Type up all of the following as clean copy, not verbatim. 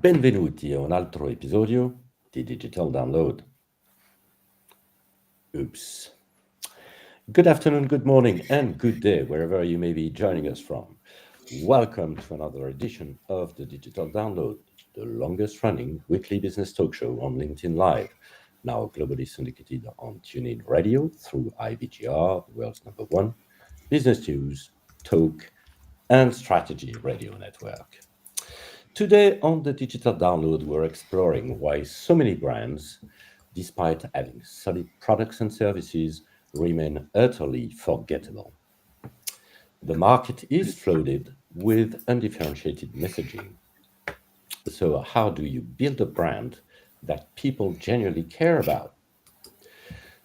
Benvenuti a un altro episodio di Digital Download. Oops. Good afternoon, good morning, and good day, wherever you may be joining us from. Welcome to another edition of the Digital Download, the longest running weekly business talk show on LinkedIn Live, now globally syndicated on TuneIn Radio through IBGR, the world's number one business news, talk, and strategy radio network. Today on the Digital Download, we're exploring why so many brands, despite having solid products and services, remain utterly forgettable. The market is flooded with undifferentiated messaging. So, how do you build a brand that people genuinely care about?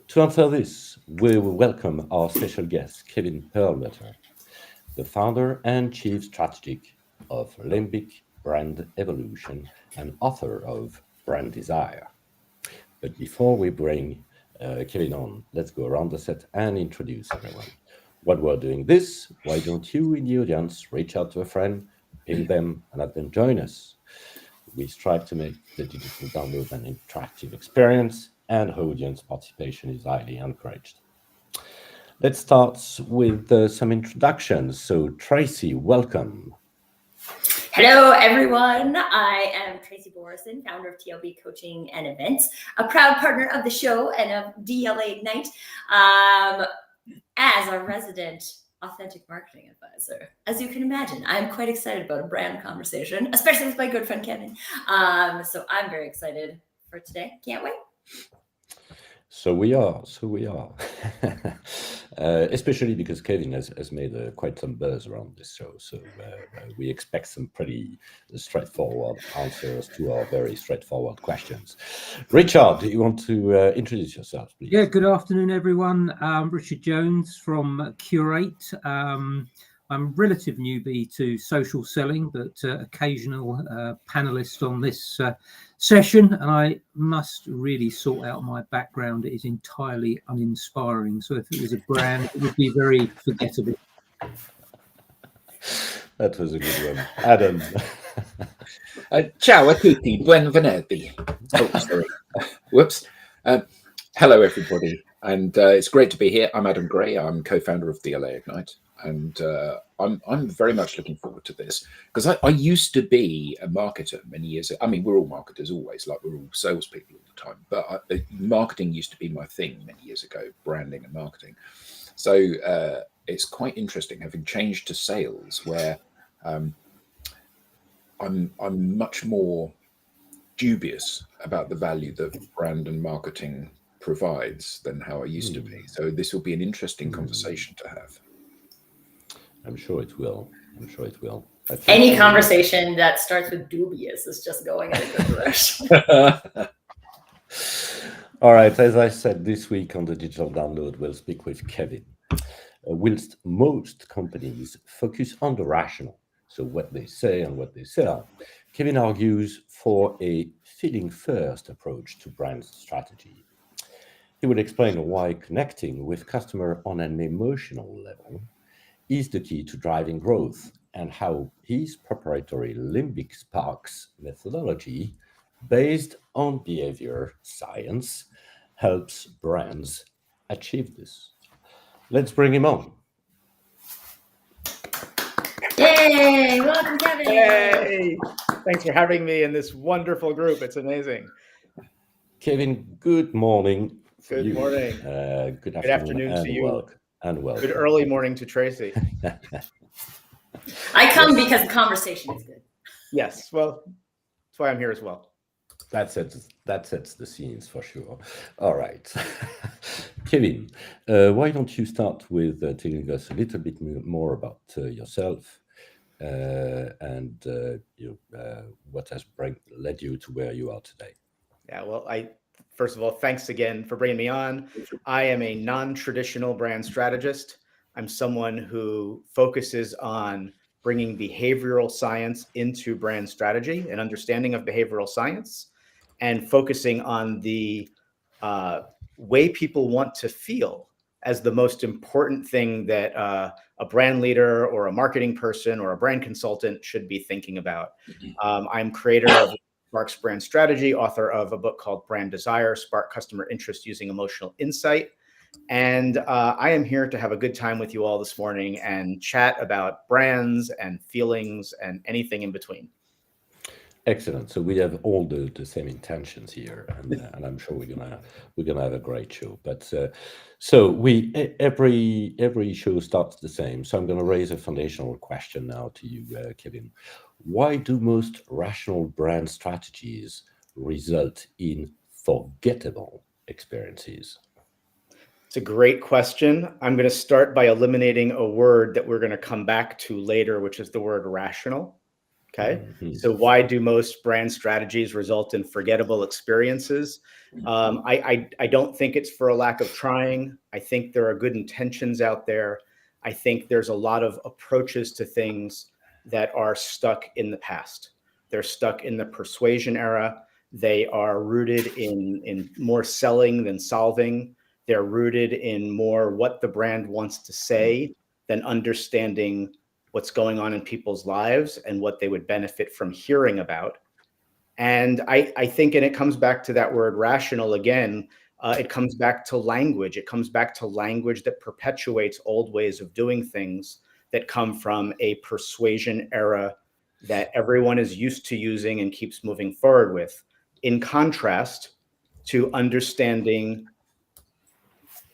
To answer this, we will welcome our special guest, Kevin Perlmutter, the founder and chief strategic of Limbic Brand Evolution and author of Brand Desire. But before we bring Kevin on, let's go around the set and introduce everyone. While we're doing this, why don't you in the audience reach out to a friend, ping them, and let them join us? We strive to make the digital download an interactive experience, and audience participation is highly encouraged. Let's start with some introductions. So, Tracy, welcome. Hello, everyone. I am Tracy Borison, founder of TLB Coaching and Events, a proud partner of the show and of DLA Ignite, as a resident authentic marketing advisor. As you can imagine, I'm quite excited about a brand conversation, especially with my good friend Kevin. So I'm very excited for today. Can't wait. So we are. Especially because Kevin has made quite some buzz around this show. So we expect some pretty straightforward answers to our very straightforward questions. Richard, do you want to introduce yourself, please? Yeah, good afternoon, everyone. Richard Jones from Curate. I'm a relative newbie to social selling, but occasional panelist on this session, and I must really sort out my background. It is entirely uninspiring. So if it was a brand, it would be very forgettable. That was a good one. Adam. Ciao a tutti, buon venerdì. Oh, sorry. Whoops. Hello, everybody. And it's great to be here. I'm Adam Gray. I'm co-founder of DLA Ignite. And I'm very much looking forward to this because I used to be a marketer many years ago. I mean, we're all marketers always, like we're all salespeople all the time. But marketing used to be my thing many years ago, branding and marketing. So it's quite interesting having changed to sales, where I'm much more dubious about the value that brand and marketing provides than how I used to be. So this will be an interesting conversation to have. I'm sure it will. Any conversation that starts with dubious is just going in a good direction. All right, as I said, this week on the Digital Download, we'll speak with Kevin. Whilst most companies focus on the rational, so what they say and what they sell, Kevin argues for a feeling-first approach to brand strategy. He will explain why connecting with customer on an emotional level is the key to driving growth, and how his proprietary Limbic Sparks methodology, based on behavior science, helps brands achieve this. Let's bring him on. Yay! Welcome, Kevin. Hey! Thanks for having me in this wonderful group. It's amazing. Kevin, good morning. Good morning. Good afternoon to you. Welcome. Good early morning to Tracy. I come because the conversation is good. Yes, well, that's why I'm here as well. That sets the scenes for sure. All right. Kevin, why don't you start with telling us a little bit more about yourself and what has led you to where you are today? Yeah, well, first of all, thanks again for bringing me on. I am a non-traditional brand strategist. I'm someone who focuses on bringing behavioral science into brand strategy and understanding of behavioral science, and focusing on the way people want to feel as the most important thing that a brand leader or a marketing person or a brand consultant should be thinking about. I'm creator of Sparks Brand Strategy, author of a book called Brand Desire, Spark Customer Interest Using Emotional Insight. And I am here to have a good time with you all this morning and chat about brands and feelings and anything in between. Excellent. So we have all the same intentions here, and I'm sure we're gonna have a great show. But so every show starts the same. So I'm gonna raise a foundational question now to you, Kevin. Why do most rational brand strategies result in forgettable experiences? It's a great question. I'm going to start by eliminating a word that we're going to come back to later, which is the word rational. Okay. So why do most brand strategies result in forgettable experiences? I don't think it's for a lack of trying. I think there are good intentions out there. I think there's a lot of approaches to things that are stuck in the past. They're stuck in the persuasion era. They are rooted in more selling than solving. They're rooted in more what the brand wants to say than understanding what's going on in people's lives and what they would benefit from hearing about. And I think, and it comes back to that word rational again, it comes back to language. It comes back to language that perpetuates old ways of doing things that come from a persuasion era that everyone is used to using and keeps moving forward with, in contrast to understanding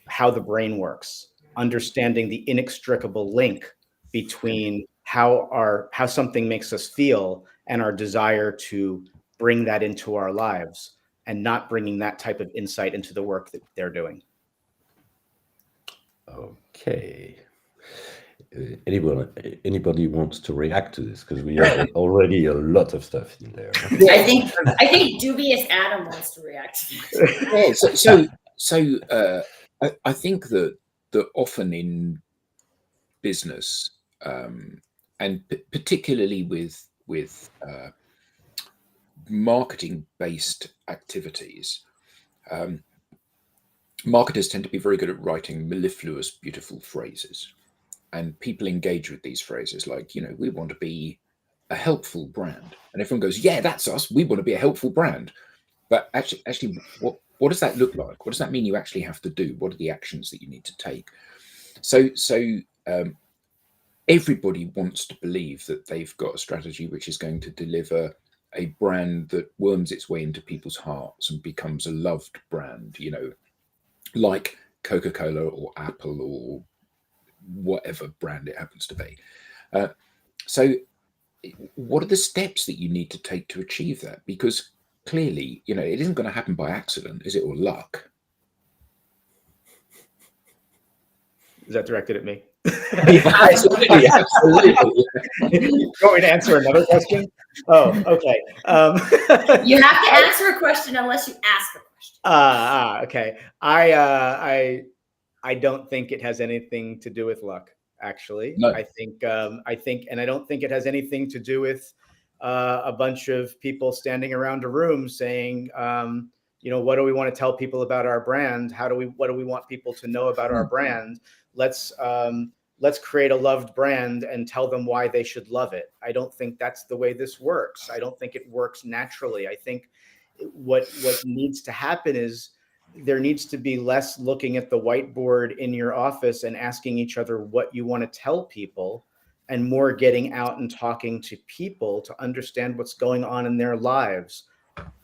how the brain works, understanding the inextricable link between how something makes us feel and our desire to bring that into our lives, and not bringing that type of insight into the work that they're doing. Okay. Anybody wants to react to this? Because we have already a lot of stuff in there. I think dubious Adam wants to react to this. Yeah, I think that often in business, and particularly with marketing-based activities, marketers tend to be very good at writing mellifluous, beautiful phrases, and people engage with these phrases like, you know, we want to be a helpful brand, and everyone goes, yeah, that's us. We want to be a helpful brand. But actually, what does that look like? What does that mean you actually have to do? What are the actions that you need to take? So everybody wants to believe that they've got a strategy which is going to deliver a brand that worms its way into people's hearts and becomes a loved brand, you know, like Coca-Cola or Apple or whatever brand it happens to be. So what are the steps that you need to take to achieve that? Because clearly, you know, it isn't going to happen by accident, is it, or luck? Is that directed at me? Absolutely. You want me to answer another question? Oh, okay. You have to answer a question unless you ask a question. Okay. I don't think it has anything to do with luck, actually. No. I think, and I don't think it has anything to do with a bunch of people standing around a room saying, you know, what do we want to tell people about our brand? What do we want people to know about our brand? Let's create a loved brand and tell them why they should love it. I don't think that's the way this works. I don't think it works naturally. I think what needs to happen is there needs to be less looking at the whiteboard in your office and asking each other what you want to tell people, and more getting out and talking to people to understand what's going on in their lives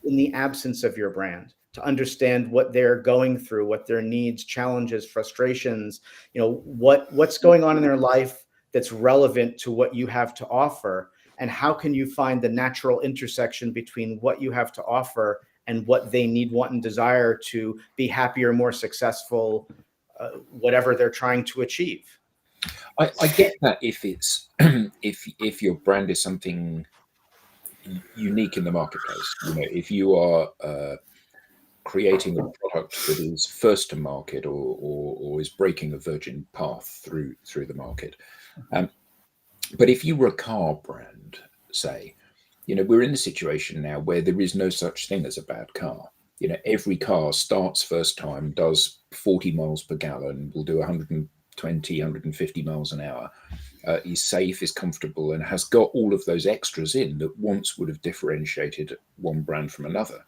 in the absence of your brand, to understand what they're going through, what their needs, challenges, frustrations, you know, what's going on in their life that's relevant to what you have to offer, and how can you find the natural intersection between what you have to offer and what they need, want, and desire to be happier, more successful, whatever they're trying to achieve. I get that if it's if your brand is something unique in the marketplace, you know, if you are creating a product that is first to market or is breaking a virgin path through the market. But if you were a car brand, say, you know, we're in a situation now where there is no such thing as a bad car. every car starts first time, does 40 miles per gallon, will do 120, 150 miles an hour, is safe, is comfortable, and has got all of those extras in that once would have differentiated one brand from another.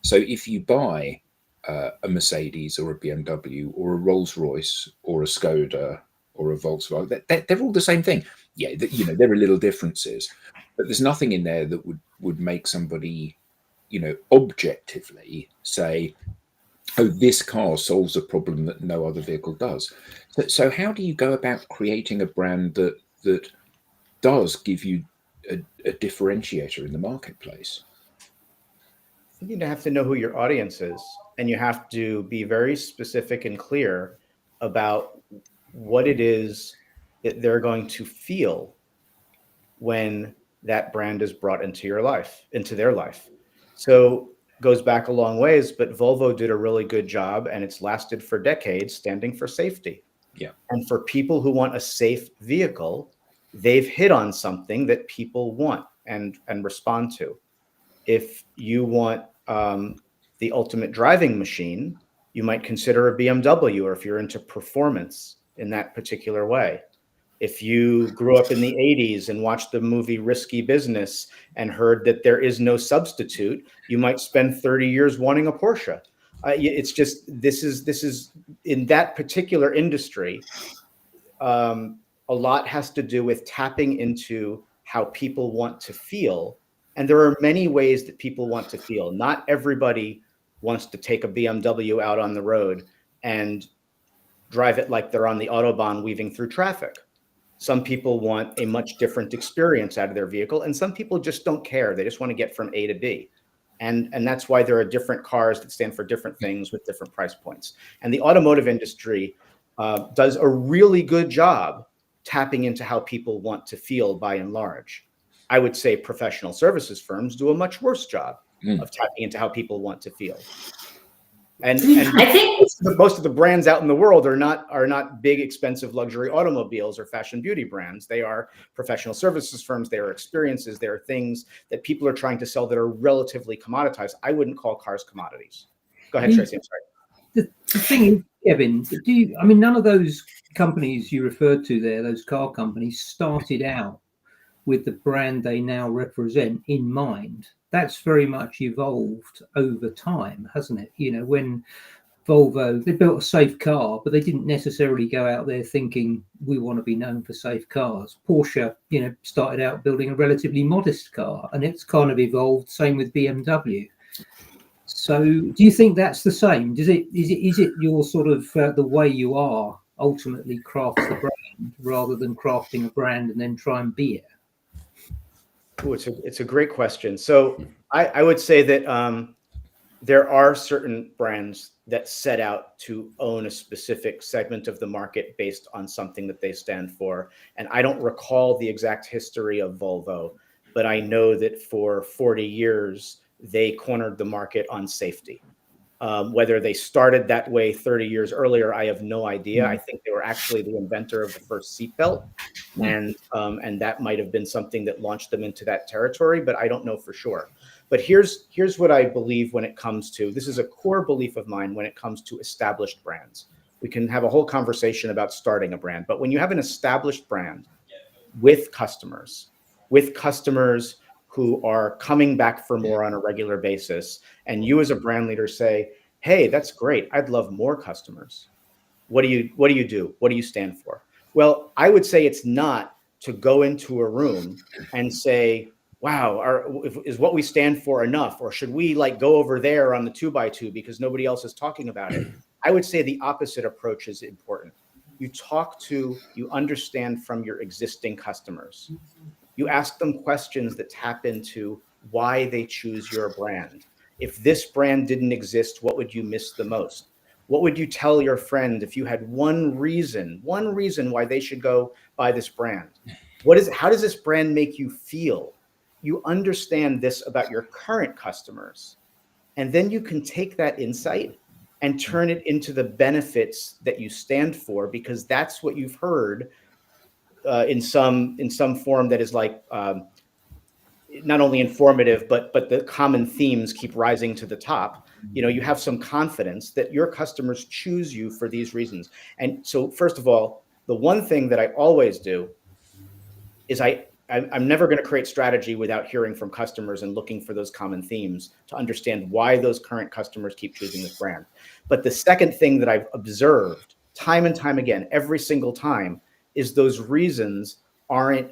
So if you buy a Mercedes or a BMW or a Rolls-Royce or a Skoda or a Volkswagen, they're all the same thing. Yeah, there are little differences, but there's nothing in there that would make somebody, objectively say, oh, this car solves a problem that no other vehicle does. So how do you go about creating a brand that does give you a differentiator in the marketplace? You have to know who your audience is, and you have to be very specific and clear about what it is that they're going to feel when that brand is brought into their life. So goes back a long ways, but Volvo did a really good job, and it's lasted for decades, standing for safety. Yeah. And for people who want a safe vehicle, they've hit on something that people want and respond to. If you want the ultimate driving machine, you might consider a BMW, or if you're into performance in that particular way. If you grew up in the 80s and watched the movie Risky Business and heard that there is no substitute, you might spend 30 years wanting a Porsche. It's just, this is in that particular industry, a lot has to do with tapping into how people want to feel. And there are many ways that people want to feel. Not everybody wants to take a BMW out on the road and drive it like they're on the Autobahn weaving through traffic. Some people want a much different experience out of their vehicle, and some people just don't care. They just want to get from A to B. And that's why there are different cars that stand for different things with different price points. And the automotive industry does a really good job tapping into how people want to feel by and large. I would say professional services firms do a much worse job of tapping into how people want to feel. And I think most of the brands out in the world are not big, expensive luxury automobiles or fashion beauty brands. They are professional services firms. They are experiences. They are things that people are trying to sell that are relatively commoditized. I wouldn't call cars commodities. Go ahead, Tracy. I'm sorry. The thing is, Kevin, none of those companies you referred to there, those car companies, started out with the brand they now represent in mind. That's very much evolved over time, hasn't it? When Volvo, they built a safe car, but they didn't necessarily go out there thinking we want to be known for safe cars. Porsche, started out building a relatively modest car, and it's kind of evolved. Same with BMW. So, do you think that's the same? Is it your sort of the way you are ultimately crafts the brand rather than crafting a brand and then try and be it? Ooh, it's a great question. So I would say that there are certain brands that set out to own a specific segment of the market based on something that they stand for. And I don't recall the exact history of Volvo, but I know that for 40 years, they cornered the market on safety. Whether they started that way 30 years earlier, I have no idea. I think they were actually the inventor of the first seatbelt, and that might have been something that launched them into that territory, but I don't know for sure. But here's what I believe when it comes to, this is a core belief of mine when it comes to established brands. We can have a whole conversation about starting a brand, but when you have an established brand with customers who are coming back for more on a regular basis, and you as a brand leader say, hey, that's great, I'd love more customers. What do you do? What do you stand for? Well, I would say it's not to go into a room and say, wow, is what we stand for enough? Or should we go over there on the 2x2 because nobody else is talking about it? I would say the opposite approach is important. You understand from your existing customers. You ask them questions that tap into why they choose your brand. If this brand didn't exist, what would you miss the most? What would you tell your friend if you had one reason why they should go buy this brand? How does this brand make you feel? You understand this about your current customers, and then you can take that insight and turn it into the benefits that you stand for, because that's what you've heard in some form that is not only informative, but the common themes keep rising to the top, you have some confidence that your customers choose you for these reasons. And so, first of all, the one thing that I always do is I'm never going to create strategy without hearing from customers and looking for those common themes to understand why those current customers keep choosing this brand. But the second thing that I've observed time and time again, every single time, is those reasons aren't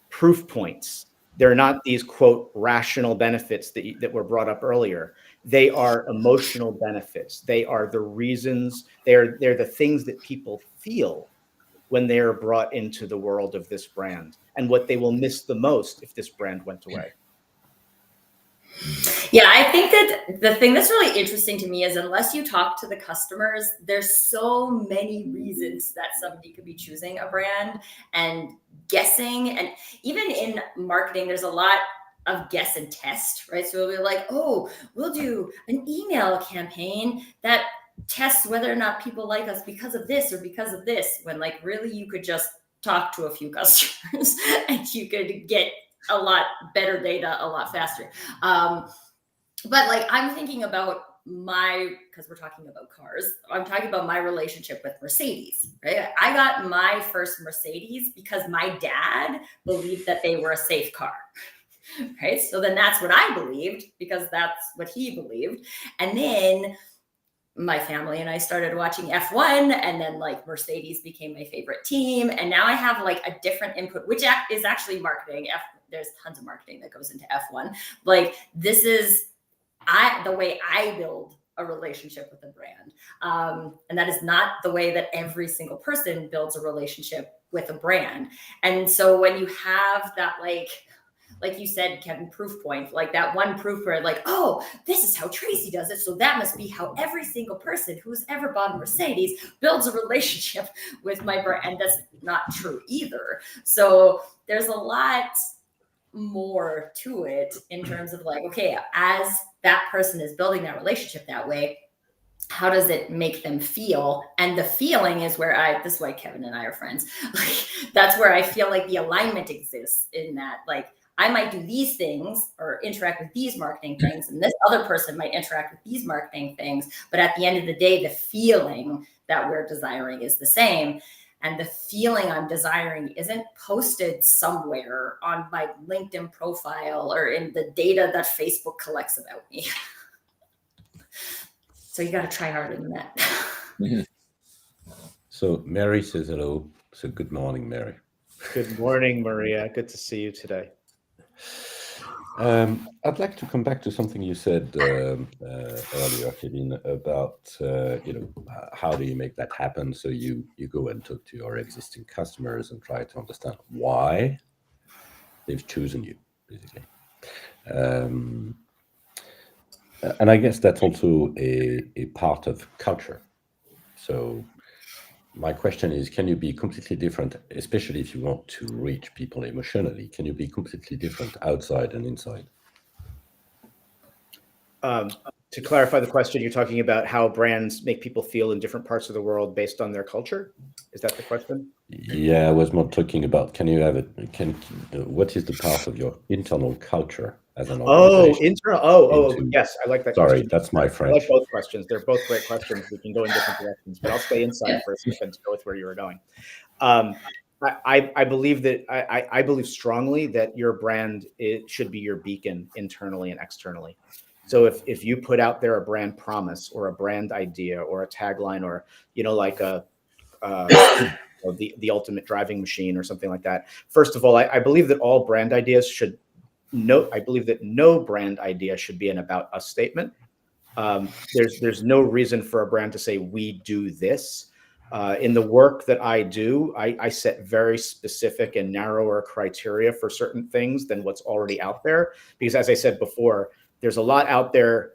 proof points. They're not these, quote, rational benefits that were brought up earlier. They are emotional benefits. They are the reasons. They're the things that people feel when they are brought into the world of this brand, and what they will miss the most if this brand went away. Yeah, I think that the thing that's really interesting to me is, unless you talk to the customers, there's so many reasons that somebody could be choosing a brand and guessing. And even in marketing, there's a lot of guess and test, right? So we'll be like, oh, we'll do an email campaign that tests whether or not people like us because of this or because of this, when like really you could just talk to a few customers and you could get a lot better data a lot faster. But like, I'm thinking about because we're talking about cars, I'm talking about my relationship with Mercedes, right? I got my first Mercedes because my dad believed that they were a safe car, right? So then that's what I believed because that's what he believed. And then my family and I started watching F1, and then like Mercedes became my favorite team. And now I have like a different input, which is actually marketing. There's tons of marketing that goes into F1. Like, this is the way I build a relationship with a brand. And that is not the way that every single person builds a relationship with a brand. And so when you have that, like you said, Kevin, proof point, like that one proof where like, oh, this is how Tracy does it. So that must be how every single person who's ever bought a Mercedes builds a relationship with my brand. And that's not true either. So there's a lot more to it in terms of like, okay, as that person is building that relationship that way, how does it make them feel? And the feeling is where this is why Kevin and I are friends. Like, that's where I feel like the alignment exists in that, like, I might do these things or interact with these marketing things, and this other person might interact with these marketing things. But at the end of the day, the feeling that we're desiring is the same. And the feeling I'm desiring isn't posted somewhere on my LinkedIn profile or in the data that Facebook collects about me. So you got to try harder than that. Mm-hmm. So Mary says hello. So good morning, Mary. Good morning, Maria. Good to see you today. I'd like to come back to something you said earlier, Kevin, about how do you make that happen? So you go and talk to your existing customers and try to understand why they've chosen you, basically. And I guess that's also a part of culture. So my question is, can you be completely different, especially if you want to reach people emotionally? Can you be completely different outside and inside? To clarify the question, you're talking about how brands make people feel in different parts of the world based on their culture? Is that the question? Yeah, I was more talking about, what is the part of your internal culture as an organization? Yes, I like that Sorry, question. that's my French. I like both questions. They're both great questions. We can go in different directions, but I'll stay inside for a second to go with where you were going. I believe that I believe strongly that your brand, it should be your beacon internally and externally. So if you put out there a brand promise or a brand idea or a tagline or like the ultimate driving machine or something like that. First of all, I believe that all brand ideas should. I believe that no brand idea should be an about us statement. There's no reason for a brand to say we do this. In the work that I do, I set very specific and narrower criteria for certain things than what's already out there. Because as I said before, there's a lot out there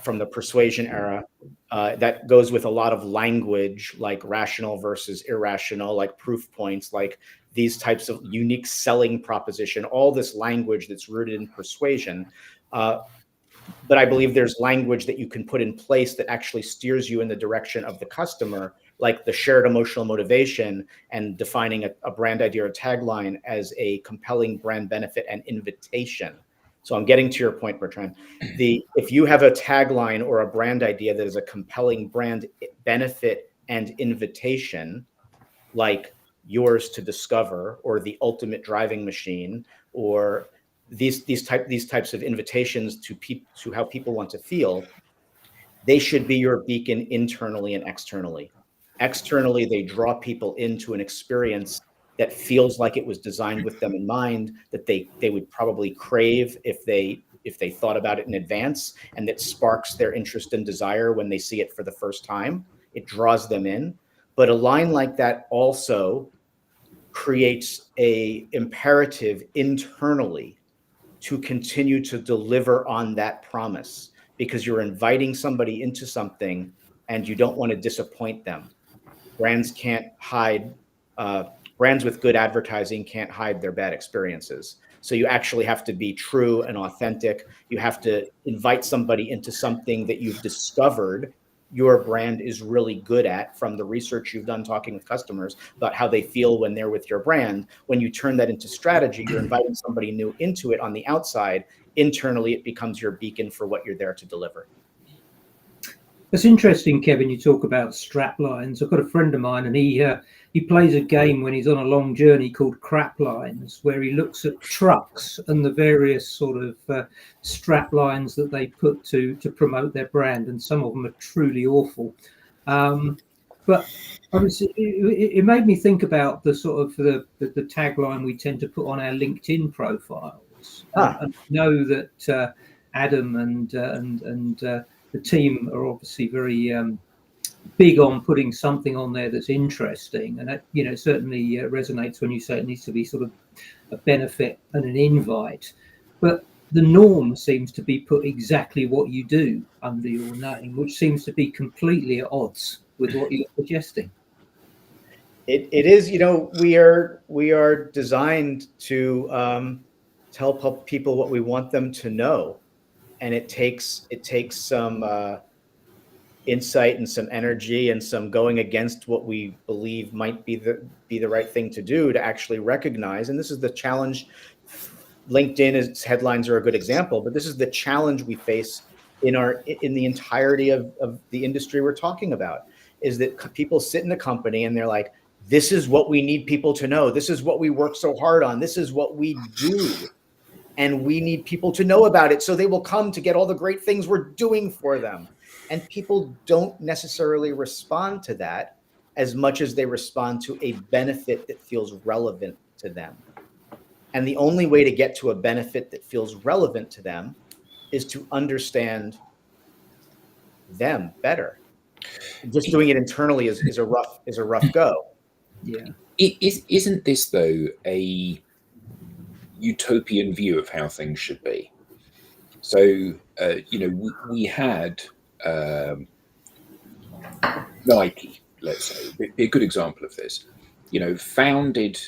from the persuasion era that goes with a lot of language, like rational versus irrational, like proof points, like these types of unique selling proposition, all this language that's rooted in persuasion. But I believe there's language that you can put in place that actually steers you in the direction of the customer like the shared emotional motivation and defining a brand idea or tagline as a compelling brand benefit and invitation. So I'm getting to your point, Bertrand. If you have a tagline or a brand idea that is a compelling brand benefit and invitation, like yours to discover or the ultimate driving machine, or these types of invitations to how people want to feel, they should be your beacon internally and externally. Externally, they draw people into an experience that feels like it was designed with them in mind, that they would probably crave if they thought about it in advance, and that sparks their interest and desire when they see it for the first time. It draws them in. But a line like that also creates a imperative internally to continue to deliver on that promise, because you're inviting somebody into something and you don't want to disappoint them. Brands can't hide, brands with good advertising can't hide their bad experiences. So you actually have to be true and authentic. You have to invite somebody into something that you've discovered your brand is really good at from the research you've done talking with customers about how they feel when they're with your brand. When you turn that into strategy, you're inviting somebody new into it on the outside. Internally, it becomes your beacon for what you're there to deliver. It's interesting, Kevin, you talk about strap lines. I've got a friend of mine, and he plays a game when he's on a long journey called Crap Lines, where he looks at trucks and the various sort of strap lines that they put to promote their brand, and some of them are truly awful. But obviously, it made me think about the sort of the tagline we tend to put on our LinkedIn profiles. And I know that Adam and the team are obviously very big on putting something on there that's interesting, and that, you know, certainly resonates when you say it needs to be sort of a benefit and an invite. But the norm seems to be put exactly what you do under your name, which seems to be completely at odds with what you're suggesting. It is, you know, we are designed to tell people what we want them to know, and it takes some insight and some energy and some going against what we believe might be the right thing to do to actually recognize. And this is the challenge. LinkedIn headlines are a good example, but this is the challenge we face in the entirety of the industry we're talking about, is that people sit in a company and they're like, this is what we need people to know. This is what we work so hard on. This is what we do. And we need people to know about it so they will come to get all the great things we're doing for them. And people don't necessarily respond to that as much as they respond to a benefit that feels relevant to them. And the only way to get to a benefit that feels relevant to them is to understand them better. Just doing it internally is a rough go. Yeah. Isn't this, though, a utopian view of how things should be? So, you know, we had Nike, let's say, be a good example of this. You know, founded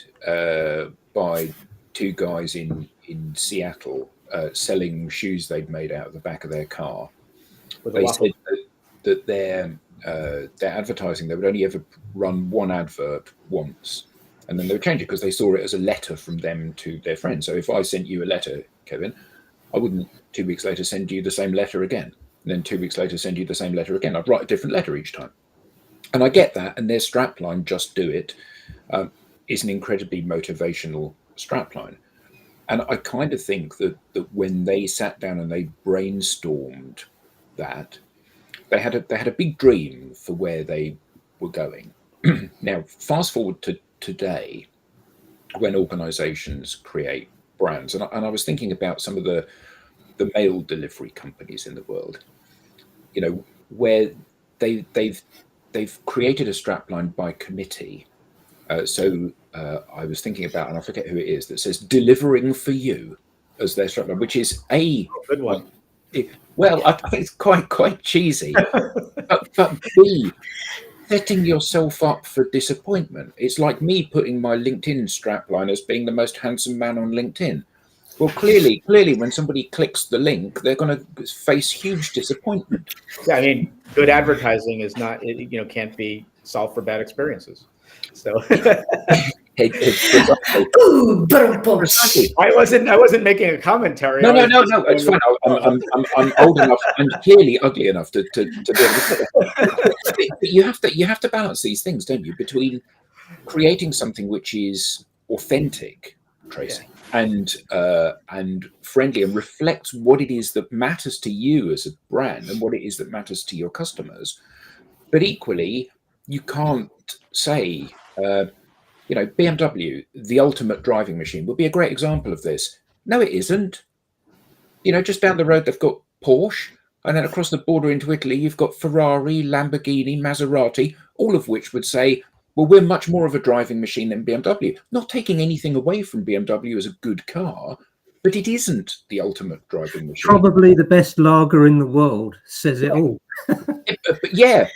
by two guys in Seattle selling shoes they'd made out of the back of their car. They said that their advertising, they would only ever run one advert once, and then they would change it because they saw it as a letter from them to their friends. So if I sent you a letter, Kevin, I wouldn't 2 weeks later send you the same letter again. And then 2 weeks later send you the same letter again. I'd write a different letter each time. And I get that. And their strapline, just do it, is an incredibly motivational strapline. And I kind of think that when they sat down and they brainstormed that, they had a big dream for where they were going. Now, fast forward to today, when organizations create brands, and I was thinking about some of the mail delivery companies in the world, you know, where they've created a strapline by committee. So I was thinking about, and I forget who it is, that says "delivering for you" as their strapline, which is a good one. Well, I think it's quite cheesy, but B, setting yourself up for disappointment. It's like me putting my LinkedIn strapline as being the most handsome man on LinkedIn. Well, clearly, when somebody clicks the link, they're going to face huge disappointment. Yeah, I mean, good advertising is not, can't be solved for bad experiences. So Ooh, Precisely. I wasn't making a commentary. No, it's fine. I'm old enough and clearly ugly enough to be able to. But you have to balance these things, don't you? Between creating something which is authentic, Tracy, and friendly, and reflects what it is that matters to you as a brand and what it is that matters to your customers. But equally, you can't say, BMW, the ultimate driving machine, would be a great example of this. No, it isn't. Just down the road, they've got Porsche, and then across the border into Italy, you've got Ferrari, Lamborghini, Maserati, all of which would say, well, we're much more of a driving machine than BMW. Not taking anything away from BMW as a good car, but it isn't the ultimate driving machine. Probably the best lager in the world, says it all. Yeah,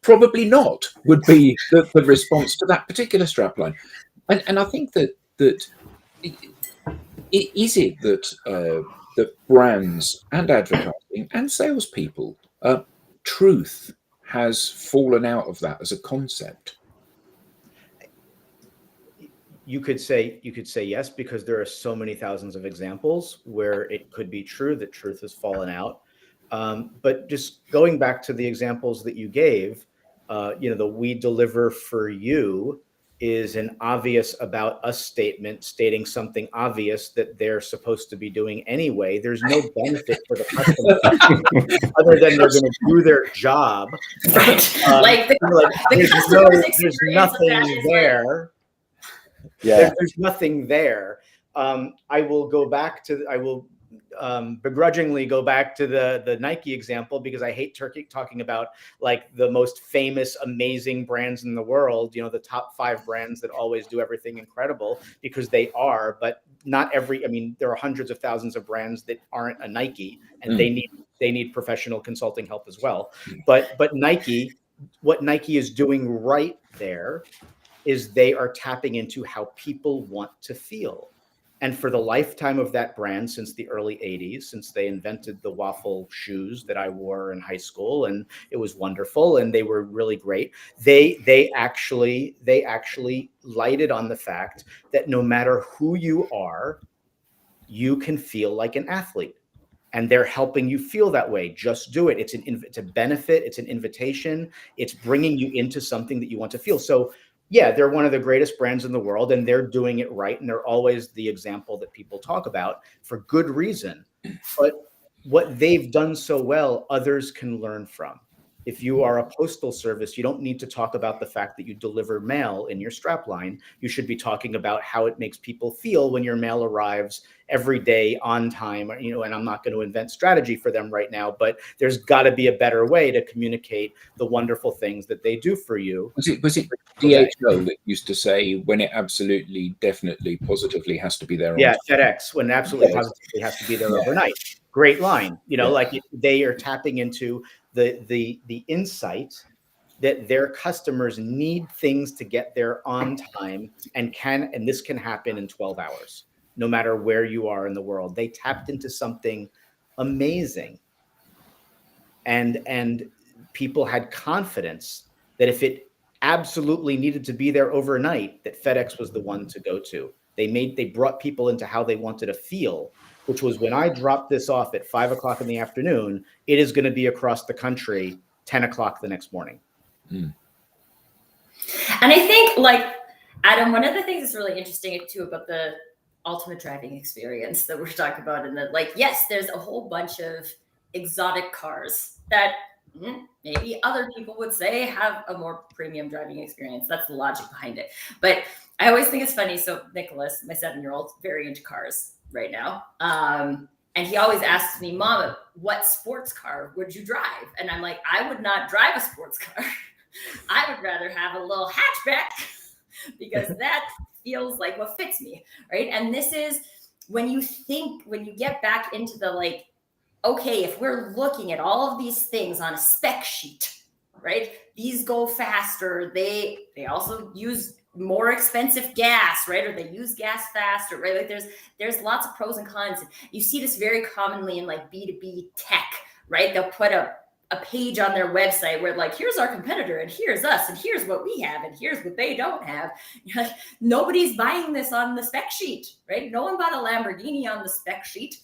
probably not would be the response to that particular strapline. And I think that is it that brands and advertising and salespeople, truth has fallen out of that as a concept. You could say yes, because there are so many thousands of examples where it could be true that truth has fallen out. But just going back to the examples that you gave, the "we deliver for you" is an obvious about us statement stating something obvious that they're supposed to be doing anyway. There's no benefit for the customer other than they're going to do their job. Right. There's nothing there. Yeah. There's nothing there. I will begrudgingly go back to the Nike example, because I hate talking about like the most famous, amazing brands in the world, the top 5 brands that always do everything incredible, because they are, but not there are hundreds of thousands of brands that aren't a Nike, and they need professional consulting help as well. But Nike, what Nike is doing right there is they are tapping into how people want to feel. And for the lifetime of that brand, since the early 80s, since they invented the waffle shoes that I wore in high school, and it was wonderful, and they were really great, they actually lighted on the fact that no matter who you are, you can feel like an athlete. And they're helping you feel that way. Just do it. It's a benefit. It's an invitation. It's bringing you into something that you want to feel. So yeah, they're one of the greatest brands in the world, and they're doing it right. And they're always the example that people talk about for good reason. But what they've done so well, others can learn from. If you are a postal service, you don't need to talk about the fact that you deliver mail in your strapline. You should be talking about how it makes people feel when your mail arrives every day on time. And I'm not going to invent strategy for them right now, but there's got to be a better way to communicate the wonderful things that they do for you. Was it DHL that used to say, when it absolutely, definitely, positively has to be there? Yeah, FedEx, when absolutely, positively has to be there overnight. Great line. They are tapping into the insight that their customers need things to get there on time, and this can happen in 12 hours, no matter where you are in the world. They tapped into something amazing, and people had confidence that if it absolutely needed to be there overnight, that FedEx was the one to go to. They brought people into how they wanted to feel, which was, when I drop this off at 5 o'clock in the afternoon, it is going to be across the country 10 o'clock the next morning. And I think, like, Adam, one of the things that's really interesting too about the ultimate driving experience that we're talking about, and that, like, yes, there's a whole bunch of exotic cars that maybe other people would say have a more premium driving experience. That's the logic behind it. But I always think it's funny. So Nicholas, my 7-year-old, very into cars right now. And he always asks me, Mama, what sports car would you drive? And I'm like, I would not drive a sports car. I would rather have a little hatchback, because that feels like what fits me, right? And this is when you get back into the, like, okay, if we're looking at all of these things on a spec sheet, right? These go faster. They also use more expensive gas, right? Or they use gas faster, right? Like there's lots of pros and cons. You see this very commonly in like B2B tech, right? They'll put a page on their website where like, here's our competitor and here's us and here's what we have and here's what they don't have. You're like, nobody's buying this on the spec sheet, right? No one bought a Lamborghini on the spec sheet.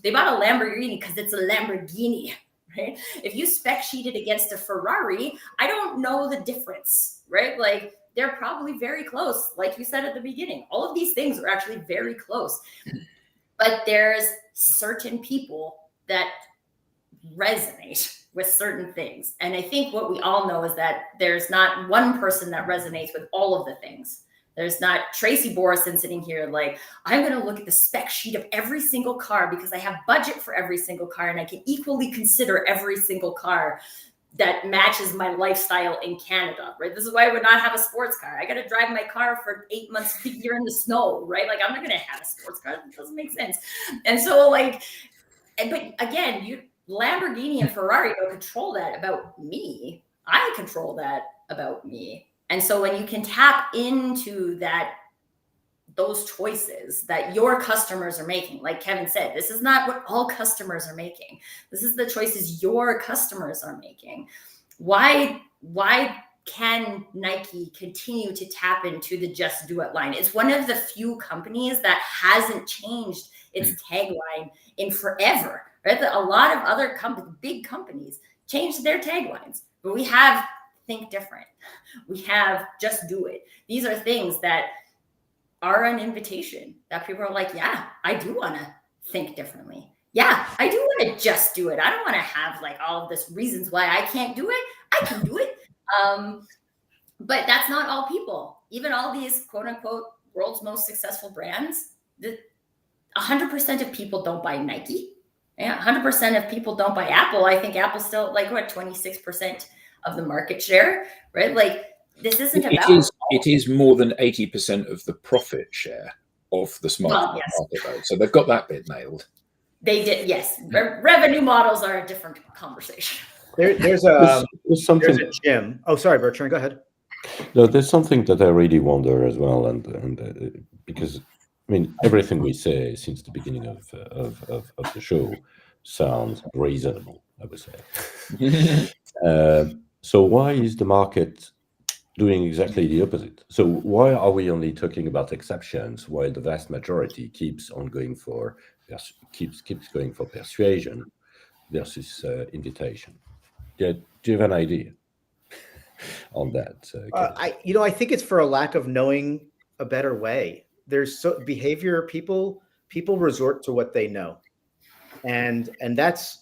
They bought a Lamborghini because it's a Lamborghini, right? If you spec sheet it against a Ferrari, I don't know the difference, right? Like they're probably very close. Like you said at the beginning, all of these things are actually very close. But there's certain people that resonate with certain things. And I think what we all know is that there's not one person that resonates with all of the things. There's not Tracy Borison sitting here like, I'm going to look at the spec sheet of every single car because I have budget for every single car and I can equally consider every single car that matches my lifestyle in Canada, right? This is why I would not have a sports car. I got to drive my car for 8 months a year in the snow, right? Like I'm not going to have a sports car. That doesn't make sense. And so like, but again, Lamborghini and Ferrari don't control that about me. I control that about me. And so when you can tap into those choices that your customers are making, like Kevin said, this is not what all customers are making. This is the choices your customers are making. Why can Nike continue to tap into the Just Do It line? It's one of the few companies that hasn't changed its tagline in forever, right? A lot of other big companies changed their taglines, but we have Think Different. We have Just Do It. These are things that are an invitation that people are like, yeah, I do want to think differently. Yeah, I do want to just do it. I don't want to have like all of this reasons why I can't do it. I can do it. But that's not all people. Even all these quote unquote world's most successful brands, 100% of people don't buy Nike. Yeah, 100% of people don't buy Apple. I think Apple's still like 26% of the market share, right? Like this isn't about. It is more than 80% of the profit share of the smartphone market, though. So they've got that bit nailed. They did, yes. Revenue models are a different conversation. There's something. There's a Jim. Oh, sorry, Bertrand. Go ahead. No, there's something that I really wonder as well, and because I mean everything we say since the beginning of the show sounds reasonable, I would say. So why is the market doing exactly the opposite? So why are we only talking about exceptions while the vast majority keeps going for persuasion versus invitation? Do you have an idea on that? I think it's for a lack of knowing a better way. There's behavior. People resort to what they know, and that's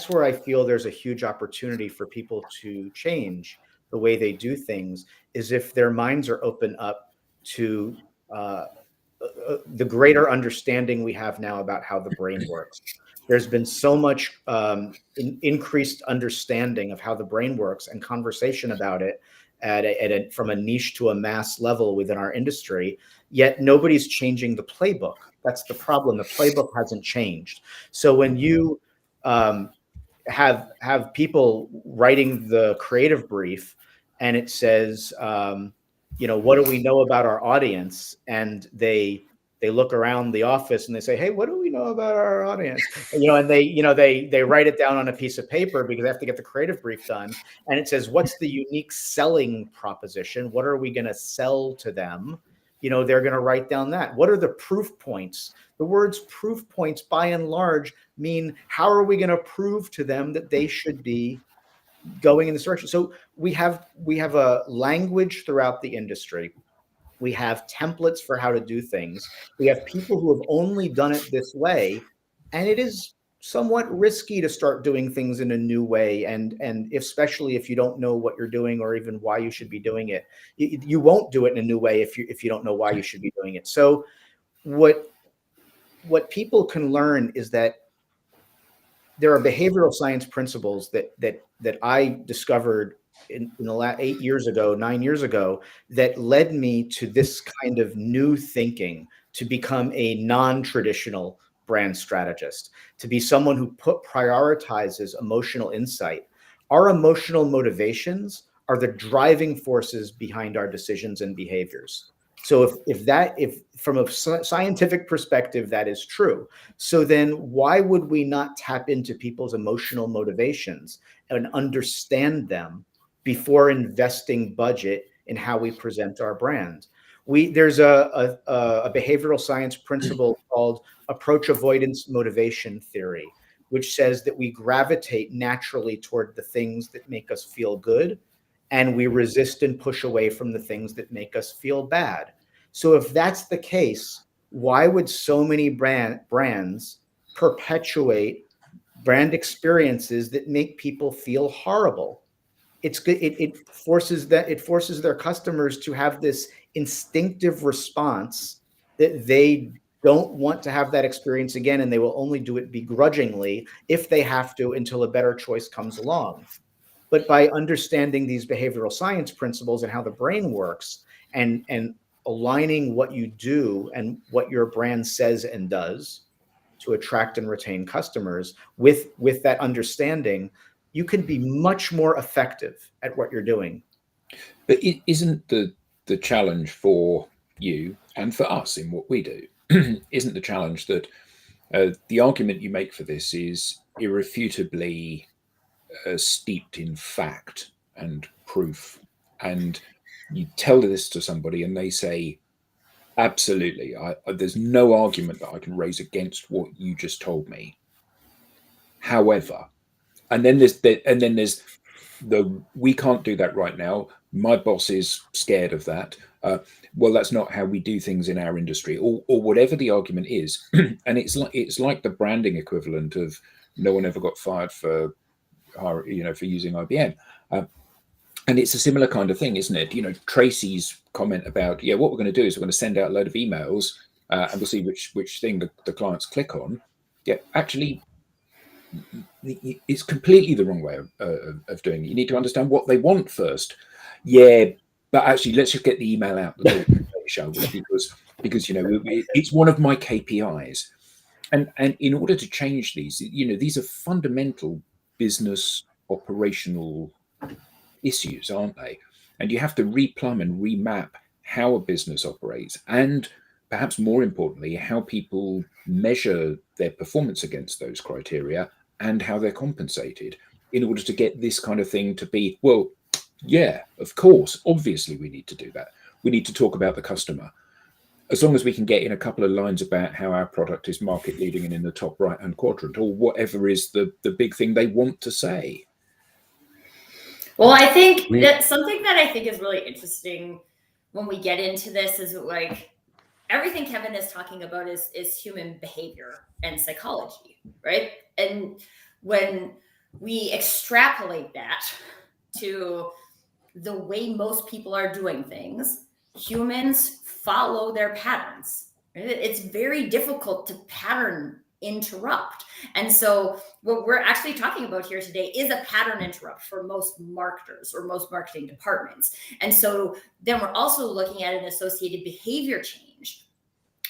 where I feel there's a huge opportunity for people to change the way they do things, is if their minds are open up to the greater understanding we have now about how the brain works. There's been so much increased understanding of how the brain works and conversation about it from a niche to a mass level within our industry, yet nobody's changing the playbook. That's the problem. The playbook hasn't changed. So when you have people writing the creative brief and it says, what do we know about our audience? And they look around the office and they say, hey, what do we know about our audience? And they write it down on a piece of paper because they have to get the creative brief done. And it says, what's the unique selling proposition? What are we going to sell to them? They're going to write down that. What are the proof points? The words proof points, by and large, mean how are we going to prove to them that they should be going in this direction? So we have a language throughout the industry. We have templates for how to do things. We have people who have only done it this way, and it is somewhat risky to start doing things in a new way. And especially if you don't know what you're doing or even why you should be doing it, you won't do it in a new way if you don't know why you should be doing it. So what people can learn is that there are behavioral science principles that I discovered in the last 9 years ago, that led me to this kind of new thinking, to become a non-traditional brand strategist, to be someone who prioritizes emotional insight. Our emotional motivations are the driving forces behind our decisions and behaviors. So if from a scientific perspective, that is true. So then why would we not tap into people's emotional motivations and understand them before investing budget in how we present our brand? There's a behavioral science principle called approach avoidance motivation theory, which says that we gravitate naturally toward the things that make us feel good, and we resist and push away from the things that make us feel bad. So if that's the case, why would so many brands perpetuate brand experiences that make people feel horrible? It's good. It forces their customers to have this instinctive response that they don't want to have that experience again, and they will only do it begrudgingly if they have to until a better choice comes along. But by understanding these behavioral science principles and how the brain works, and aligning what you do and what your brand says and does to attract and retain customers with that understanding, you can be much more effective at what you're doing. But isn't the challenge for you and for us in what we do, isn't the challenge that the argument you make for this is irrefutably steeped in fact and proof, and you tell this to somebody and they say, absolutely, there's no argument that I can raise against what you just told me. However, and then there's the we can't do that right now. My boss is scared of that. Well, that's not how we do things in our industry, or whatever the argument is. And it's like the branding equivalent of no one ever got fired for using IBM. And it's a similar kind of thing, isn't it? Tracy's comment about, what we're going to do is we're going to send out a load of emails and we'll see which thing the clients click on. Yeah, actually, it's completely the wrong way of doing it. You need to understand what they want first. Yeah, but actually, let's just get the email out the door, shall we? Because it's one of my KPIs. And in order to change these, these are fundamental business operational issues, aren't they? And you have to replumb and remap how a business operates, and perhaps more importantly, how people measure their performance against those criteria and how they're compensated, in order to get this kind of thing to be, well, yeah, of course, obviously we need to do that. We need to talk about the customer. As long as we can get in a couple of lines about how our product is market leading and in the top right-hand quadrant, or whatever is the big thing they want to say. Well, I think that something that I think is really interesting when we get into this is like everything Kevin is talking about is human behavior and psychology, right? And when we extrapolate that to the way most people are doing things, humans follow their patterns. Right? It's very difficult to pattern interrupt. And so what we're actually talking about here today is a pattern interrupt for most marketers or most marketing departments. And so then we're also looking at an associated behavior change.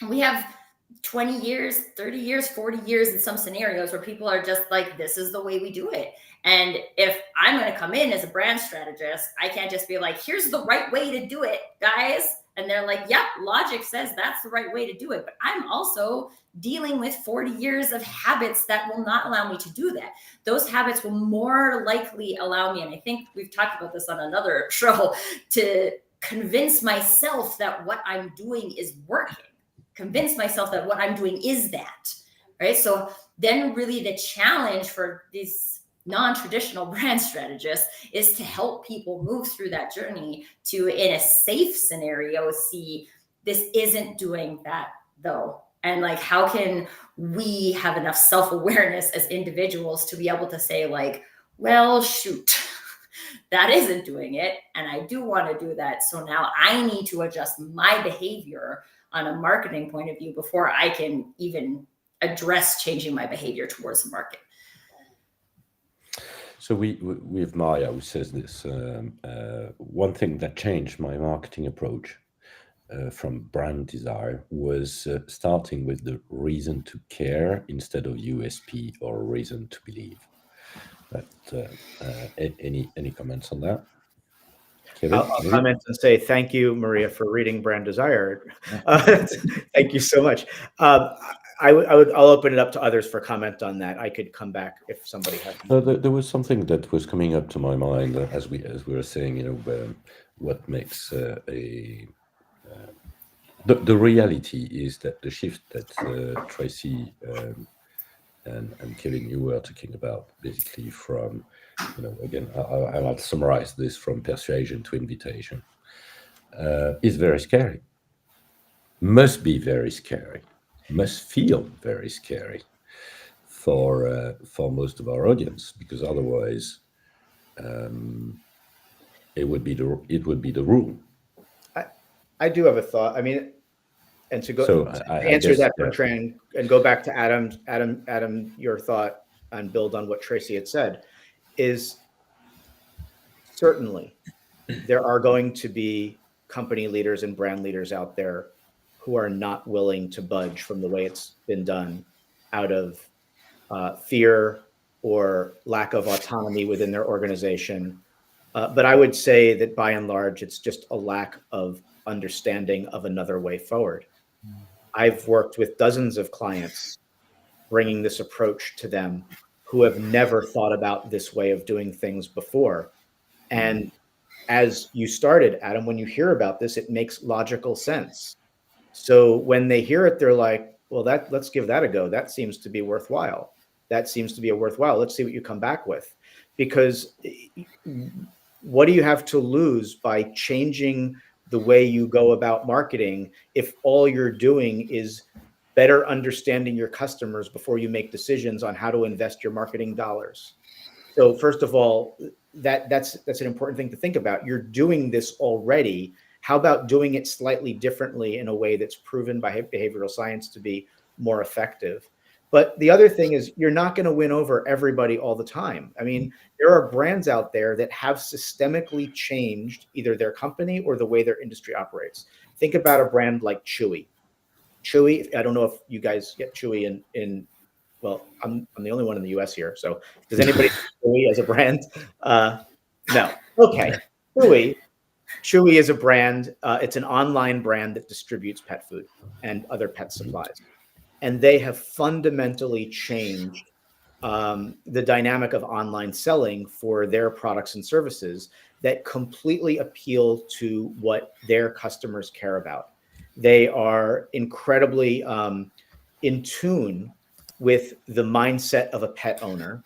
We have 20 years, 30 years, 40 years in some scenarios where people are just like, this is the way we do it. And if I'm going to come in as a brand strategist, I can't just be like, here's the right way to do it, guys. And they're like, yep, logic says that's the right way to do it. But I'm also dealing with 40 years of habits that will not allow me to do that. Those habits will more likely allow me, and I think we've talked about this on another show, to convince myself that what I'm doing is working. Convince myself that what I'm doing is that, right? So then really the challenge for these non-traditional brand strategists is to help people move through that journey to, in a safe scenario, see this isn't doing that though. And like, how can we have enough self-awareness as individuals to be able to say like, well, shoot, that isn't doing it. And I do want to do that. So now I need to adjust my behavior on a marketing point of view before I can even address changing my behavior towards the market. So we have Maya, who says this. One thing that changed my marketing approach from brand desire was starting with the reason to care instead of USP or reason to believe. But any comments on that? Kevin, I'll maybe? comment and say thank you, Maria, for reading Brand Desire. Thank you so much. I'll open it up to others for comment on that. I could come back if somebody has. There was something that was coming up to my mind as we were saying, what makes the reality is that the shift that Tracy and Kevin, you were talking about, basically from, again, I'll summarize this from persuasion to invitation, is very scary. Must be very scary. Must feel very scary for most of our audience, because otherwise, it would be the rule. I do have a thought. I mean, and to go So to I answer guess, that, yeah. Bertrand, and go back to Adam, your thought and build on what Tracy had said, is certainly there are going to be company leaders and brand leaders out there who are not willing to budge from the way it's been done out of fear or lack of autonomy within their organization. But I would say that by and large, it's just a lack of understanding of another way forward. I've worked with dozens of clients bringing this approach to them who have never thought about this way of doing things before. And as you started, Adam, when you hear about this, it makes logical sense. So when they hear it, they're like, well, let's give that a go. That seems to be worthwhile. Let's see what you come back with. Because what do you have to lose by changing the way you go about marketing if all you're doing is better understanding your customers before you make decisions on how to invest your marketing dollars? So first of all, that's an important thing to think about. You're doing this already. How about doing it slightly differently in a way that's proven by behavioral science to be more effective? But the other thing is, you're not going to win over everybody all the time. I mean, there are brands out there that have systemically changed either their company or the way their industry operates. Think about a brand like Chewy. Chewy, I don't know if you guys get Chewy in well, I'm the only one in the US here. So does anybody Chewy as a brand? No. Okay. Chewy is a brand. It's an online brand that distributes pet food and other pet supplies. And they have fundamentally changed the dynamic of online selling for their products and services that completely appeal to what their customers care about. They are incredibly in tune with the mindset of a pet owner,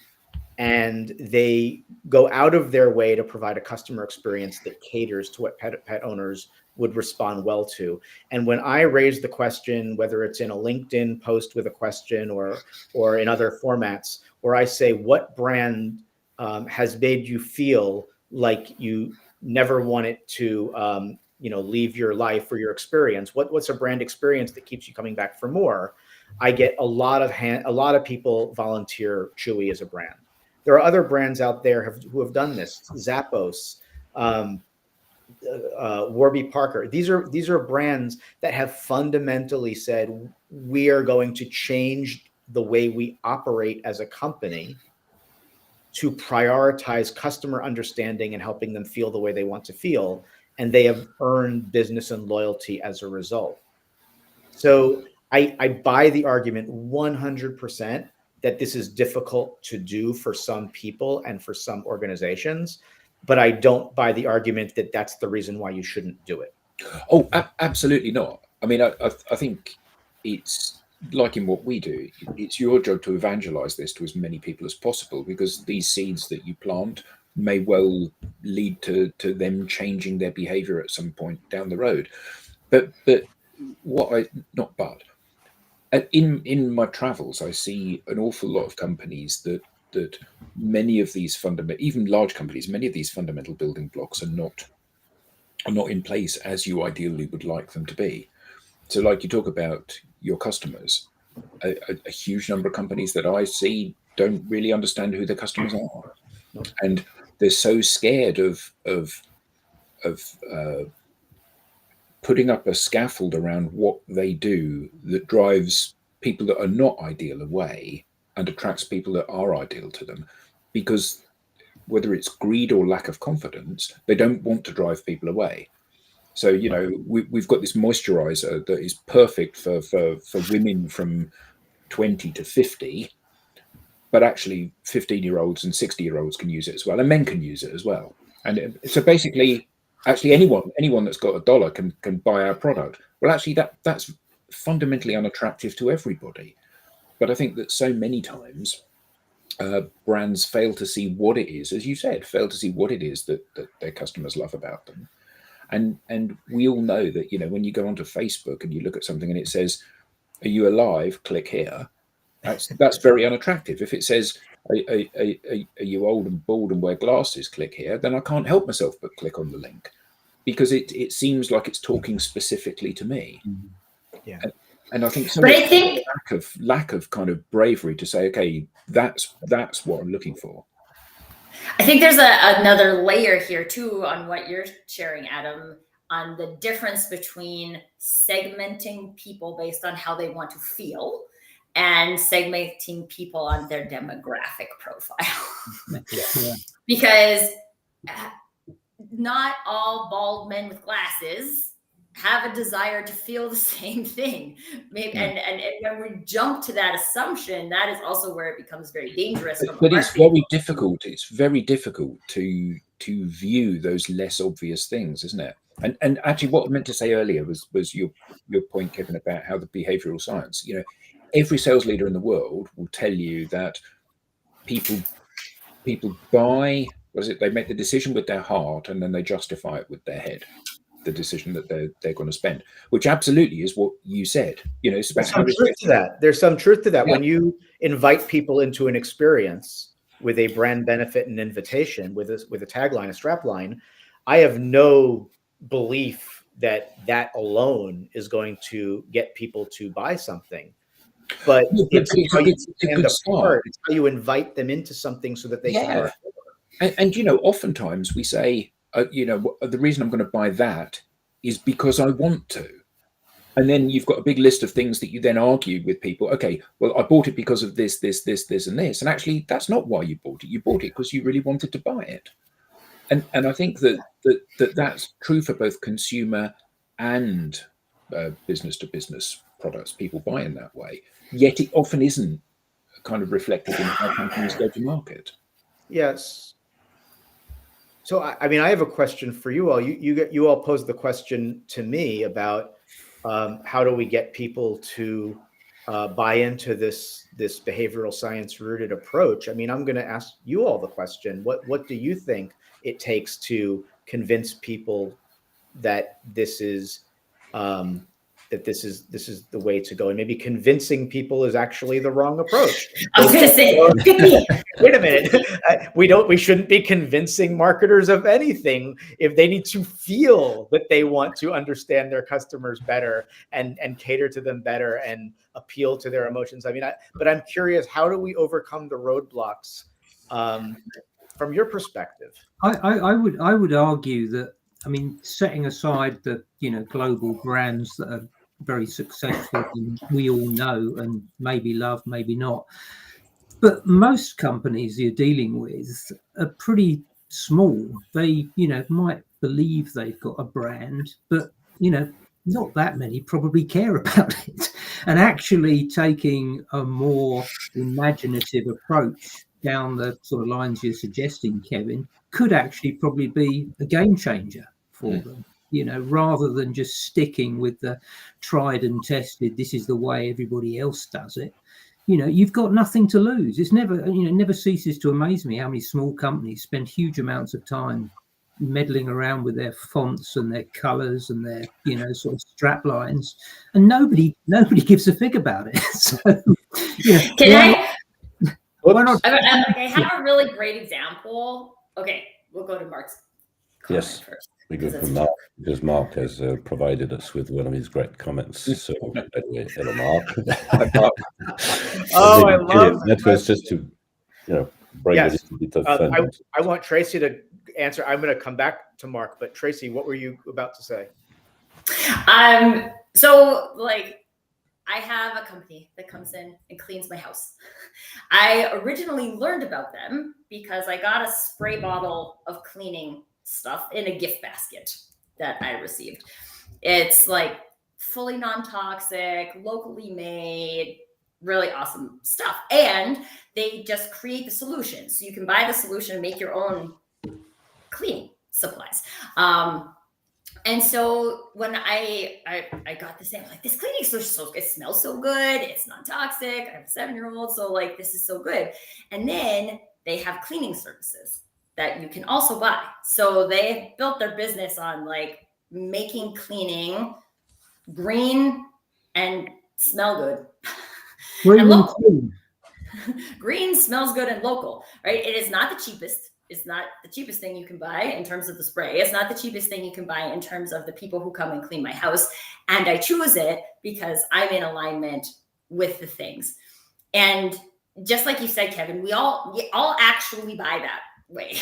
and they go out of their way to provide a customer experience that caters to what pet owners would respond well to. And when I raise the question, whether it's in a LinkedIn post with a question or in other formats, where I say, what brand has made you feel like you never wanted to leave your life or your experience? What's a brand experience that keeps you coming back for more? I get a lot of people volunteer Chewy as a brand. There are other brands out there who have done this. Zappos, Warby Parker. These are brands that have fundamentally said, we are going to change the way we operate as a company to prioritize customer understanding and helping them feel the way they want to feel. And they have earned business and loyalty as a result. So I buy the argument 100% that this is difficult to do for some people and for some organizations, but I don't buy the argument that that's the reason why you shouldn't do it. Oh, absolutely not. I mean, I think it's like in what we do, it's your job to evangelize this to as many people as possible, because these seeds that you plant may well lead to them changing their behavior at some point down the road. But in my travels, I see an awful lot of companies that many of these even large companies, many of these fundamental building blocks are not in place as you ideally would like them to be. So like you talk about your customers, a huge number of companies that I see don't really understand who their customers are. And they're so scared of putting up a scaffold around what they do that drives people that are not ideal away and attracts people that are ideal to them, because whether it's greed or lack of confidence, they don't want to drive people away. So, you know, we've got this moisturizer that is perfect for women from 20 to 50, but actually 15-year-olds and 60-year-olds can use it as well, and men can use it as well. And so basically, actually anyone that's got $1 can buy our product. Well, actually that's fundamentally unattractive to everybody. But I think that so many times brands fail to see what it is, as you said, fail to see what it is that their customers love about them. And we all know that, you know, when you go onto Facebook and you look at something and it says, "Are you alive? Click here." That's very unattractive. If it says, "Are you old and bald and wear glasses? Click here," then I can't help myself but click on the link, because it seems like it's talking specifically to me. Yeah. And I think But I think lack of kind of bravery to say, okay, that's what I'm looking for. I think there's another layer here too on what you're sharing, Adam, on the difference between segmenting people based on how they want to feel and segmenting people on their demographic profile. Yeah. Because not all bald men with glasses have a desire to feel the same thing. Maybe, and when we jump to that assumption, that is also where it becomes very dangerous. But it's very difficult. It's very difficult to view those less obvious things, isn't it? And actually, what I meant to say earlier was your point, Kevin, about how the behavioral science. You know, every sales leader in the world will tell you that people buy. What is it? They make the decision with their heart, and then they justify it with their head. The decision that they're going to spend, which absolutely is what you said. You know, it's about There's some truth to that. There's some truth to that. Yeah. When you invite people into an experience with a brand benefit and invitation, with a tagline, a strapline, I have no belief that alone is going to get people to buy something. But it's how you stand apart. It's how you invite them into something so that they can. And you know, oftentimes we say, you know, the reason I'm going to buy that is because I want to. And then you've got a big list of things that you then argue with people. Okay, well, I bought it because of this, and this. And actually, that's not why you bought it. You bought it because you really wanted to buy it. And I think that's true for both consumer and business to business products. People buy in that way. Yet it often isn't kind of reflected in how companies go to market. Yes. So, I mean, I have a question for you all. You all posed the question to me about how do we get people to buy into this behavioral science rooted approach. I mean, I'm going to ask you all the question. What do you think it takes to convince people that this is the way to go, and maybe convincing people is actually the wrong approach? I was going to say, wait a minute. We shouldn't be convincing marketers of anything if they need to feel that they want to understand their customers better and cater to them better and appeal to their emotions. I mean, but I'm curious, how do we overcome the roadblocks from your perspective? I would argue that, I mean, setting aside the, you know, global brands that are very successful and we all know and maybe love, maybe not, but most companies you're dealing with are pretty small. They, you know, might believe they've got a brand, but, you know, not that many probably care about it. And actually taking a more imaginative approach down the sort of lines you're suggesting, Kevin, could actually probably be a game changer for them, you know, rather than just sticking with the tried and tested, this is the way everybody else does it. You know, you've got nothing to lose. It's never, you know, it never ceases to amaze me how many small companies spend huge amounts of time meddling around with their fonts and their colors and their, you know, sort of strap lines, and nobody gives a fig about it. So, you know, why not? I have a really great example. Okay, we'll go to Mark's comment first. We go from Mark, because Mark has provided us with one of his great comments. So anyway, hello, Mark. Oh, I love that. Was just to, you know, bring a little bit of fun. I want Tracy to answer. I'm going to come back to Mark, but Tracy, what were you about to say? So like, I have a company that comes in and cleans my house. I originally learned about them because I got a spray bottle of cleaning stuff in a gift basket that I received. It's like fully non-toxic, locally made, really awesome stuff. And they just create the solution. So you can buy the solution and make your own cleaning supplies. And so when I got this, I'm like, this cleaning solution, so it smells so good. It's non-toxic. I have a 7-year-old. So like, this is so good. And then they have cleaning services that you can also buy. So they built their business on like making cleaning green and smell good. Green And and local. clean. Green smells good and local, right? It is not the cheapest. It's not the cheapest thing you can buy in terms of the spray. It's not the cheapest thing you can buy in terms of the people who come and clean my house. And I choose it because I'm in alignment with the things. And just like you said, Kevin, we all actually buy that way,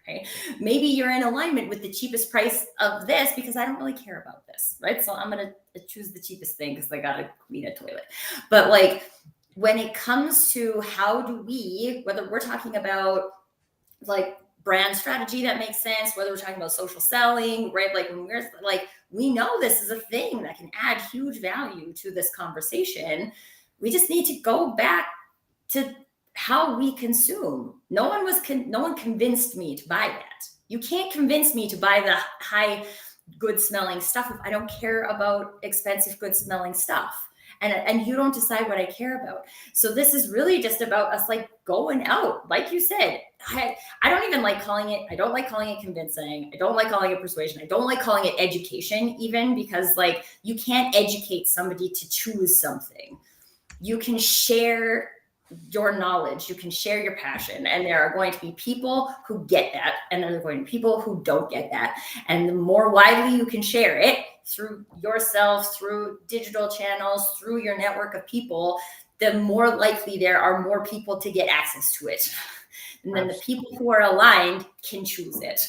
right? Maybe you're in alignment with the cheapest price of this because I don't really care about this, right? So I'm going to choose the cheapest thing because I got to clean a toilet. But like when it comes to how do we, whether we're talking about like brand strategy that makes sense, whether we're talking about social selling, right? Like when we're like, we know this is a thing that can add huge value to this conversation. We just need to go back to how we consume. No one convinced me to buy that. You can't convince me to buy the high good smelling stuff if I don't care about expensive good smelling stuff. And you don't decide what I care about. So this is really just about us like going out. Like you said, I don't even like calling it, I don't like calling it convincing. I don't like calling it persuasion. I don't like calling it education even because like you can't educate somebody to choose something. You can share your knowledge, you can share your passion, and there are going to be people who get that, and there are going to be people who don't get that. And the more widely you can share it through yourself, through digital channels, through your network of people, the more likely there are more people to get access to it. And then the people who are aligned can choose it,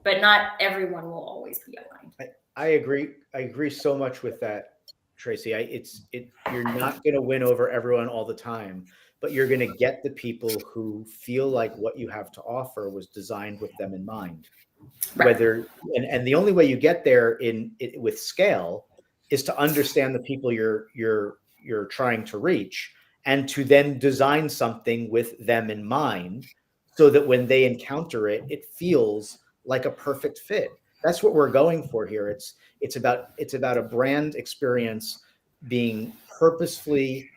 but not everyone will always be aligned. I agree so much with that, Tracy. You're not going to win over everyone all the time, but you're going to get the people who feel like what you have to offer was designed with them in mind. Right. And the only way you get there with scale is to understand the people you're trying to reach, and to then design something with them in mind, so that when they encounter it, it feels like a perfect fit. That's what we're going for here. It's about a brand experience being purposefully,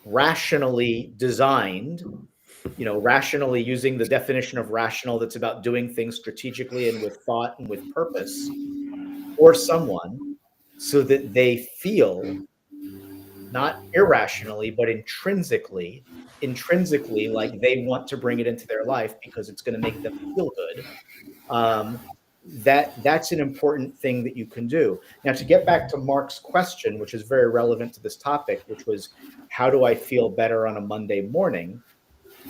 rationally designed, rationally, using the definition of rational, that's about doing things strategically and with thought and with purpose, for someone, so that they feel not irrationally, but intrinsically like they want to bring it into their life because it's going to make them feel good. That's an important thing that you can do. Now, to get back to Mark's question, which is very relevant to this topic, which was, how do I feel better on a Monday morning?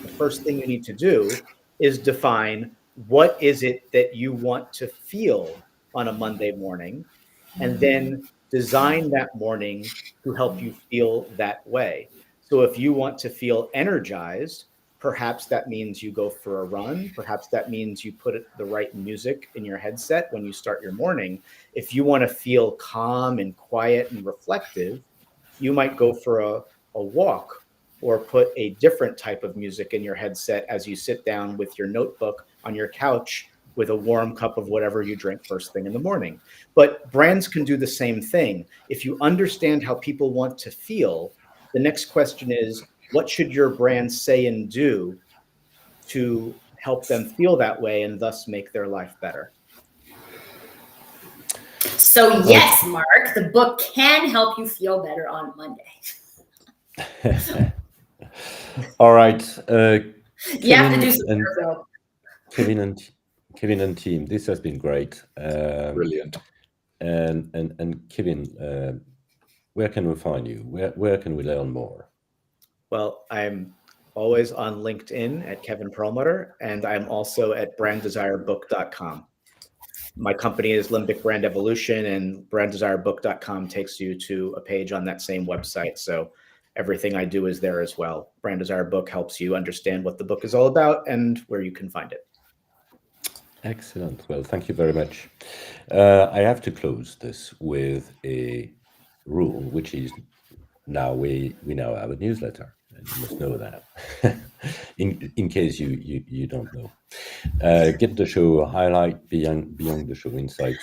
The first thing you need to do is define what is it that you want to feel on a Monday morning, and then design that morning to help you feel that way. So if you want to feel energized, perhaps that means you go for a run. Perhaps that means you put the right music in your headset when you start your morning. If you want to feel calm and quiet and reflective, you might go for a walk, or put a different type of music in your headset as you sit down with your notebook on your couch with a warm cup of whatever you drink first thing in the morning. But brands can do the same thing. If you understand how people want to feel, the next question is, what should your brand say and do to help them feel that way and thus make their life better? So yes, Mark, the book can help you feel better on Monday. All right. You have to do some work, though. Kevin and team, this has been great. Brilliant. And Kevin, where can we find you? Where can we learn more? Well, I'm always on LinkedIn at Kevin Perlmutter, and I'm also at branddesirebook.com. My company is Limbic Brand Evolution, and branddesirebook.com takes you to a page on that same website. So everything I do is there as well. Brand Desire Book helps you understand what the book is all about and where you can find it. Excellent. Well, thank you very much. I have to close this with a rule, which is now we now have a newsletter, and you must know that. in case you don't know, get the show highlight, beyond the show insights,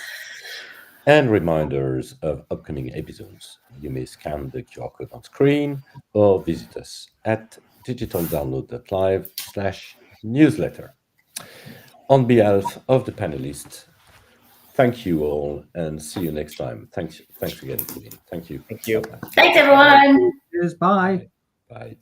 and reminders of upcoming episodes. You may scan the QR code on screen or visit us at digitaldownload.live/newsletter. On behalf of the panelists, thank you all, and see you next time. Thanks again, Pauline. Thank you. Thank you. Bye-bye. Thanks, everyone. Cheers, bye. Bye.